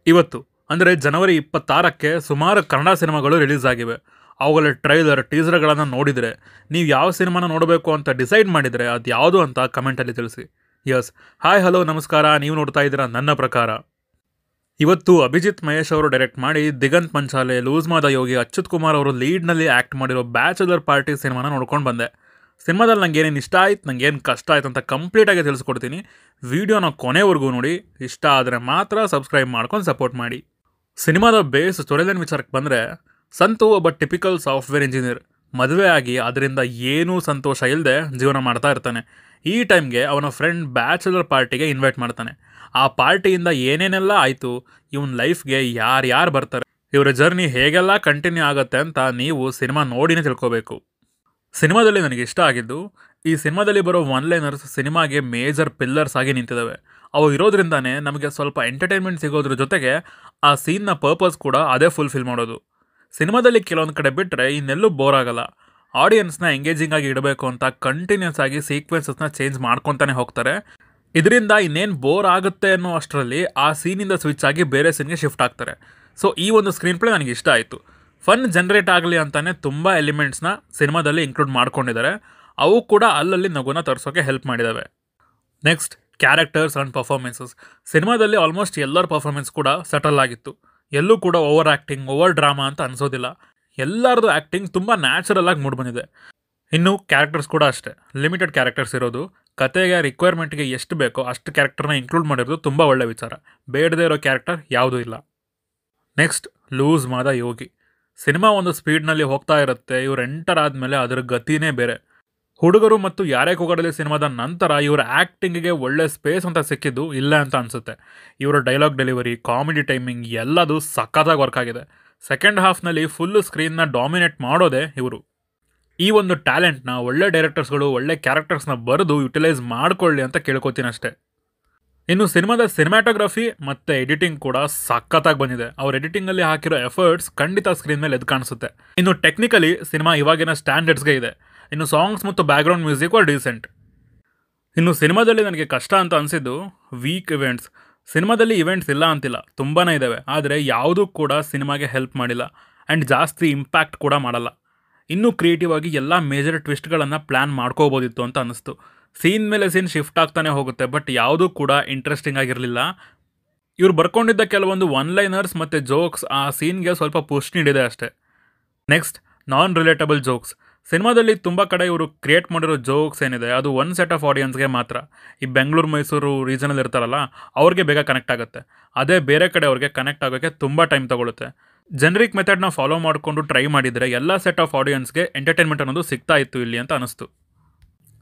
ಇವತ್ತು ಅಂದರೆ ಜನವರಿ 26ಕ್ಕೆ ಸುಮಾರು ಕನ್ನಡ ಸಿನಿಮಾಗಳು ರಿಲೀಸ್ ಆಗಿವೆ. ಅವುಗಳ ಟ್ರೈಲರ್, ಟೀಸರ್ಗಳನ್ನು ನೋಡಿದರೆ ನೀವು ಯಾವ ಸಿನಿಮಾನ ನೋಡಬೇಕು ಅಂತ ಡಿಸೈಡ್ ಮಾಡಿದರೆ ಅದು ಯಾವುದು ಅಂತ ಕಮೆಂಟಲ್ಲಿ ತಿಳಿಸಿ. ಯಸ್, ಹಾಯ್ ಹಲೋ ನಮಸ್ಕಾರ, ನೀವು ನೋಡ್ತಾ ಇದ್ದೀರಾ ನನ್ನ ಪ್ರಕಾರ. ಇವತ್ತು ಅಭಿಜಿತ್ ಮಹೇಶ್ ಅವರು ಡೈರೆಕ್ಟ್ ಮಾಡಿ ದಿಗಂತ್ ಪಂಚಾಲೆ, ಲೂಸ್ ಮಾದ ಯೋಗಿ, ಅಚ್ಯುತ್ ಕುಮಾರ್ ಅವರು ಲೀಡ್ನಲ್ಲಿ ಆ್ಯಕ್ಟ್ ಮಾಡಿರೋ ಬ್ಯಾಚುಲರ್ ಪಾರ್ಟಿ ಸಿನಿಮಾನ ನೋಡ್ಕೊಂಡು ಬಂದೆ. ಸಿನಿಮಾದಲ್ಲಿ ನಂಗೆ ಏನೇನು ಇಷ್ಟ ಆಯ್ತು, ನಂಗೇನು ಕಷ್ಟ ಆಯ್ತು ಅಂತ ಕಂಪ್ಲೀಟಾಗಿ ತಿಳಿಸ್ಕೊಡ್ತೀನಿ. ವಿಡಿಯೋನ ಕೊನೆವರೆಗೂ ನೋಡಿ, ಇಷ್ಟ ಆದರೆ ಮಾತ್ರ ಸಬ್ಸ್ಕ್ರೈಬ್ ಮಾಡ್ಕೊಂಡು ಸಪೋರ್ಟ್ ಮಾಡಿ. ಸಿನಿಮಾದ ಬೇಸ್ ಸ್ಟೋರಿಲೈನ್ ವಿಚಾರಕ್ಕೆ ಬಂದರೆ, ಸಂತು ಒಬ್ಬ ಟಿಪಿಕಲ್ ಸಾಫ್ಟ್ವೇರ್ ಇಂಜಿನಿಯರ್. ಮದುವೆ ಆಗಿ ಅದರಿಂದ ಏನೂ ಸಂತೋಷ ಇಲ್ಲದೆ ಜೀವನ ಮಾಡ್ತಾ ಇರ್ತಾನೆ. ಈ ಟೈಮ್ಗೆ ಅವನ ಫ್ರೆಂಡ್ ಬ್ಯಾಚುಲರ್ ಪಾರ್ಟಿಗೆ ಇನ್ವೈಟ್ ಮಾಡ್ತಾನೆ. ಆ ಪಾರ್ಟಿಯಿಂದ ಏನೇನೆಲ್ಲ ಆಯಿತು, ಇವನ ಲೈಫ್ಗೆ ಯಾರ್ಯಾರು ಬರ್ತಾರೆ, ಇವರ ಜರ್ನಿ ಹೇಗೆಲ್ಲ ಕಂಟಿನ್ಯೂ ಆಗುತ್ತೆ ಅಂತ ನೀವು ಸಿನಿಮಾ ನೋಡಿನೇ ತಿಳ್ಕೋಬೇಕು. ಸಿನಿಮಾದಲ್ಲಿ ನನಗೆ ಇಷ್ಟ ಆಗಿದ್ದು, ಈ ಸಿನಿಮಾದಲ್ಲಿ ಬರೋ ಒನ್ ಲೈನರ್ಸ್ ಸಿನಿಮಾಗೆ ಮೇಜರ್ ಪಿಲ್ಲರ್ಸ್ ಆಗಿ ನಿಂತಿದ್ದಾವೆ. ಅವು ಇರೋದ್ರಿಂದಾನೇ ನಮಗೆ ಸ್ವಲ್ಪ ಎಂಟರ್ಟೈನ್ಮೆಂಟ್ ಸಿಗೋದ್ರ ಜೊತೆಗೆ ಆ ಸೀನ್ನ ಪರ್ಪಸ್ ಕೂಡ ಅದೇ ಫುಲ್ಫಿಲ್ ಮಾಡೋದು. ಸಿನಿಮಾದಲ್ಲಿ ಕೆಲವೊಂದು ಕಡೆ ಬಿಟ್ಟರೆ ಇನ್ನೆಲ್ಲೂ ಬೋರ್ ಆಗಲ್ಲ. ಆಡಿಯನ್ಸ್ನ ಎಂಗೇಜಿಂಗ್ ಆಗಿ ಇಡಬೇಕು ಅಂತ ಕಂಟಿನ್ಯೂಸ್ ಆಗಿ ಸೀಕ್ವೆನ್ಸಸ್ನ ಚೇಂಜ್ ಮಾಡ್ಕೊತಾನೆ ಹೋಗ್ತಾರೆ. ಇದರಿಂದ ಇನ್ನೇನು ಬೋರ್ ಆಗುತ್ತೆ ಅನ್ನೋ ಅಷ್ಟರಲ್ಲಿ ಆ ಸೀನಿಂದ ಸ್ವಿಚ್ ಆಗಿ ಬೇರೆ ಸೀನ್ಗೆ ಶಿಫ್ಟ್ ಆಗ್ತಾರೆ. ಸೊ ಈ ಒಂದು ಸ್ಕ್ರೀನ್ ಪ್ಲೇ ನನಗೆ ಇಷ್ಟ ಆಯಿತು. ಫನ್ ಜನ್ರೇಟ್ ಆಗಲಿ ಅಂತಾನೆ ತುಂಬ ಎಲಿಮೆಂಟ್ಸ್ನ ಸಿನಿಮಾದಲ್ಲಿ ಇನ್ಕ್ಲೂಡ್ ಮಾಡ್ಕೊಂಡಿದ್ದಾರೆ. ಅವು ಕೂಡ ಅಲ್ಲಲ್ಲಿ ನಗುನ ತರಿಸೋಕೆ ಹೆಲ್ಪ್ ಮಾಡಿದ್ದಾವೆ. Next, characters and performances. ಸಿನಿಮಾದಲ್ಲಿ ಆಲ್ಮೋಸ್ಟ್ ಎಲ್ಲರ ಪರ್ಫಾರ್ಮೆನ್ಸ್ ಕೂಡ ಸಟಲ್ ಆಗಿತ್ತು. ಎಲ್ಲೂ ಕೂಡ ಓವರ್ ಆ್ಯಕ್ಟಿಂಗ್, ಓವರ್ ಡ್ರಾಮಾ ಅಂತ ಅನಿಸೋದಿಲ್ಲ. ಎಲ್ಲರದು ಆ್ಯಕ್ಟಿಂಗ್ ತುಂಬ ನ್ಯಾಚುರಲ್ ಆಗಿ ಮೂಡ್ ಬಂದಿದೆ. ಇನ್ನು ಕ್ಯಾರೆಕ್ಟರ್ಸ್ ಕೂಡ ಅಷ್ಟೇ, ಲಿಮಿಟೆಡ್ ಕ್ಯಾರೆಕ್ಟರ್ಸ್ ಇರೋದು. ಕತೆಗೆ ರಿಕ್ವೈರ್ಮೆಂಟ್ಗೆ ಎಷ್ಟು ಬೇಕೋ ಅಷ್ಟು ಕ್ಯಾರೆಕ್ಟರ್ನ ಇನ್ಕ್ಲೂಡ್ ಮಾಡಿರೋದು ತುಂಬ ಒಳ್ಳೆ ವಿಚಾರ. ಬೇಡದೇ ಇರೋ ಕ್ಯಾರೆಕ್ಟರ್ ಯಾವುದೂ ಇಲ್ಲ. ನೆಕ್ಸ್ಟ್, ಲೂಸ್ ಮಾದ ಯೋಗಿ. ಸಿನಿಮಾ ಒಂದು ಸ್ಪೀಡ್ನಲ್ಲಿ ಹೋಗ್ತಾ ಇರುತ್ತೆ. ಇವ್ರು ಎಂಟರ್ ಆದಮೇಲೆ ಅದರ ಗತಿನೇ ಬೇರೆ. ಹುಡುಗರು ಮತ್ತು ಯಾರೇ ಕೂಗಾಡಲಿ ಸಿನಿಮಾದ ನಂತರ ಇವರ ಆ್ಯಕ್ಟಿಂಗಿಗೆ ಒಳ್ಳೆ ಸ್ಪೇಸ್ ಅಂತ ಸಿಕ್ಕಿದ್ದು ಇಲ್ಲ ಅಂತ ಅನಿಸುತ್ತೆ. ಇವರ ಡೈಲಾಗ್ ಡೆಲಿವರಿ, ಕಾಮಿಡಿ ಟೈಮಿಂಗ್ ಎಲ್ಲದು ಸಖತ್ತಾಗಿ ವರ್ಕ್ ಆಗಿದೆ. ಸೆಕೆಂಡ್ ಹಾಫ್ನಲ್ಲಿ ಫುಲ್ಲು ಸ್ಕ್ರೀನ್ನ ಡಾಮಿನೇಟ್ ಮಾಡೋದೇ ಇವರು. ಈ ಒಂದು ಟ್ಯಾಲೆಂಟ್ನ ಒಳ್ಳೆ ಡೈರೆಕ್ಟರ್ಸ್ಗಳು ಒಳ್ಳೆ ಕ್ಯಾರೆಕ್ಟರ್ಸ್ನ ಬರೆದು ಯುಟಿಲೈಸ್ ಮಾಡ್ಕೊಳ್ಳಿ ಅಂತ ಕೇಳ್ಕೊತೀನಿ ಅಷ್ಟೇ. ಇನ್ನು ಸಿನಿಮಾದ ಸಿನಿಮ್ಯಾಟೋಗ್ರಫಿ ಮತ್ತು ಎಡಿಟಿಂಗ್ ಕೂಡ ಸಖತ್ತಾಗಿ ಬಂದಿದೆ. ಅವ್ರ ಎಡಿಟಿಂಗಲ್ಲಿ ಹಾಕಿರೋ ಎಫರ್ಟ್ಸ್ ಖಂಡಿತ ಸ್ಕ್ರೀನ್ ಮೇಲೆ ಎದ್ದು ಕಾಣಿಸುತ್ತೆ. ಇನ್ನು ಟೆಕ್ನಿಕಲಿ ಸಿನಿಮಾ ಇವಾಗಿನ ಸ್ಟ್ಯಾಂಡರ್ಡ್ಸ್ಗೆ ಇದೆ. ಇನ್ನು ಸಾಂಗ್ಸ್ ಮತ್ತು ಬ್ಯಾಕ್ಗ್ರೌಂಡ್ ಮ್ಯೂಸಿಕ್ ಡೀಸೆಂಟ್. ಇನ್ನು ಸಿನಿಮಾದಲ್ಲಿ ನನಗೆ ಕಷ್ಟ ಅಂತ ಅನಿಸಿದ್ದು ವೀಕ್ ಇವೆಂಟ್ಸ್. ಸಿನಿಮಾದಲ್ಲಿ ಇವೆಂಟ್ಸ್ ಇಲ್ಲ ಅಂತಿಲ್ಲ, ತುಂಬಾ ಇದ್ದಾವೆ. ಆದರೆ ಯಾವುದೂ ಕೂಡ ಸಿನಿಮಾಗೆ ಹೆಲ್ಪ್ ಮಾಡಿಲ್ಲ ಆ್ಯಂಡ್ ಜಾಸ್ತಿ ಇಂಪ್ಯಾಕ್ಟ್ ಕೂಡ ಮಾಡಲ್ಲ. ಇನ್ನೂ ಕ್ರಿಯೇಟಿವ್ ಆಗಿ ಎಲ್ಲ ಮೇಜರ್ ಟ್ವಿಸ್ಟ್ಗಳನ್ನು ಪ್ಲ್ಯಾನ್ ಮಾಡ್ಕೋಬೋದಿತ್ತು ಅಂತ ಅನ್ನಿಸ್ತು. ಸೀನ್ ಮೇಲೆ ಸೀನ್ ಶಿಫ್ಟ್ ಆಗ್ತಾನೆ ಹೋಗುತ್ತೆ, ಬಟ್ ಯಾವುದೂ ಕೂಡ ಇಂಟ್ರೆಸ್ಟಿಂಗ್ ಆಗಿರಲಿಲ್ಲ. ಇವ್ರು ಬರ್ಕೊಂಡಿದ್ದ ಕೆಲವೊಂದು ಒನ್ ಲೈನರ್ಸ್ ಮತ್ತು ಜೋಕ್ಸ್ ಆ ಸೀನ್ಗೆ ಸ್ವಲ್ಪ ಪುಷ್ ನೀಡಿದೆ ಅಷ್ಟೇ. ನೆಕ್ಸ್ಟ್, ನಾನ್ ರಿಲೇಟಬಲ್ ಜೋಕ್ಸ್. ಸಿನಿಮಾದಲ್ಲಿ ತುಂಬ ಕಡೆ ಇವರು ಕ್ರಿಯೇಟ್ ಮಾಡಿರೋ ಜೋಕ್ಸ್ ಏನಿದೆ ಅದು ಒನ್ ಸೆಟ್ ಆಫ್ ಆಡಿಯನ್ಸ್ಗೆ ಮಾತ್ರ. ಈ ಬೆಂಗಳೂರು ಮೈಸೂರು ರೀಜನಲ್ಲಿ ಇರ್ತಾರಲ್ಲ, ಅವ್ರಿಗೆ ಬೇಗ ಕನೆಕ್ಟ್ ಆಗುತ್ತೆ. ಅದೇ ಬೇರೆ ಕಡೆ ಅವ್ರಿಗೆ ಕನೆಕ್ಟ್ ಆಗೋಕ್ಕೆ ತುಂಬ ಟೈಮ್ ತಗೊಳುತ್ತೆ. ಜನರಿಕ್ ಮೆಥಡ್ನ ಫಾಲೋ ಮಾಡಿಕೊಂಡು ಟ್ರೈ ಮಾಡಿದರೆ ಎಲ್ಲ ಸೆಟ್ ಆಫ್ ಆಡಿಯನ್ಸ್ಗೆ ಎಂಟರ್ಟೈನ್ಮೆಂಟ್ ಅನ್ನೋದು ಸಿಗ್ತಾ ಇತ್ತು ಇಲ್ಲಿ ಅಂತ ಅನಿಸ್ತು.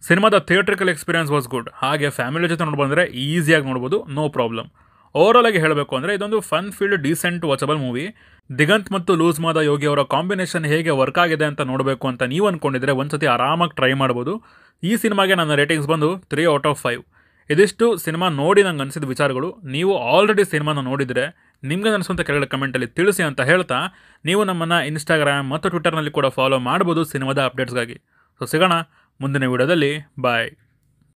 ಸಿನಿಮಾದ ಥಿಯೇಟ್ರಿಕಲ್ ಎಕ್ಸ್ಪೀರಿಯನ್ಸ್ ವಾಸ್ ಗುಡ್. ಹಾಗೆ ಫ್ಯಾಮಿಲಿ ಜೊತೆ ನೋಡ್ಬಂದರೆ ಈಸಿಯಾಗಿ ನೋಡ್ಬೋದು, ನೋ ಪ್ರಾಬ್ಲಮ್. ಓವರಾಲ್ ಆಗಿ ಹೇಳಬೇಕು ಅಂದರೆ ಇದೊಂದು fun field decent watchable movie. Diganth ಮತ್ತು ಲೂಸ್ ಮಾದ ಯೋಗಿ ಅವರ ಕಾಂಬಿನೇಷನ್ ಹೇಗೆ ವರ್ಕ್ ಆಗಿದೆ ಅಂತ ನೋಡಬೇಕು ಅಂತ ನೀವು ಅಂದ್ಕೊಂಡಿದ್ರೆ ಒಂದ್ಸತಿ ಆರಾಮಾಗಿ ಟ್ರೈ ಮಾಡ್ಬೋದು. ಈ ಸಿನಿಮಾಗೆ ನನ್ನ ರೇಟಿಂಗ್ಸ್ ಬಂದು 3/5. ಇದಿಷ್ಟು ಸಿನಿಮಾ ನೋಡಿ ನಂಗೆ ಅನಿಸಿದ ವಿಚಾರಗಳು. ನೀವು ಆಲ್ರೆಡಿ ಸಿನಿಮಾನ ನೋಡಿದರೆ ನಿಮ್ಗೆ ಅನಿಸುವಂಥ ಕೆಳಗಡೆ ಕಮೆಂಟಲ್ಲಿ ತಿಳಿಸಿ ಅಂತ ಹೇಳ್ತಾ, ನೀವು ನಮ್ಮನ್ನು ಇನ್ಸ್ಟಾಗ್ರಾಮ್ ಮತ್ತು ಟ್ವಿಟರ್ನಲ್ಲಿ ಕೂಡ ಫಾಲೋ ಮಾಡ್ಬೋದು ಸಿನಿಮಾದ ಅಪ್ಡೇಟ್ಸ್ಗಾಗಿ. ಸೊ ಸಿಗೋಣ ಮುಂದಿನ ವಿಡಿಯೋದಲ್ಲಿ. ಬಾಯ್.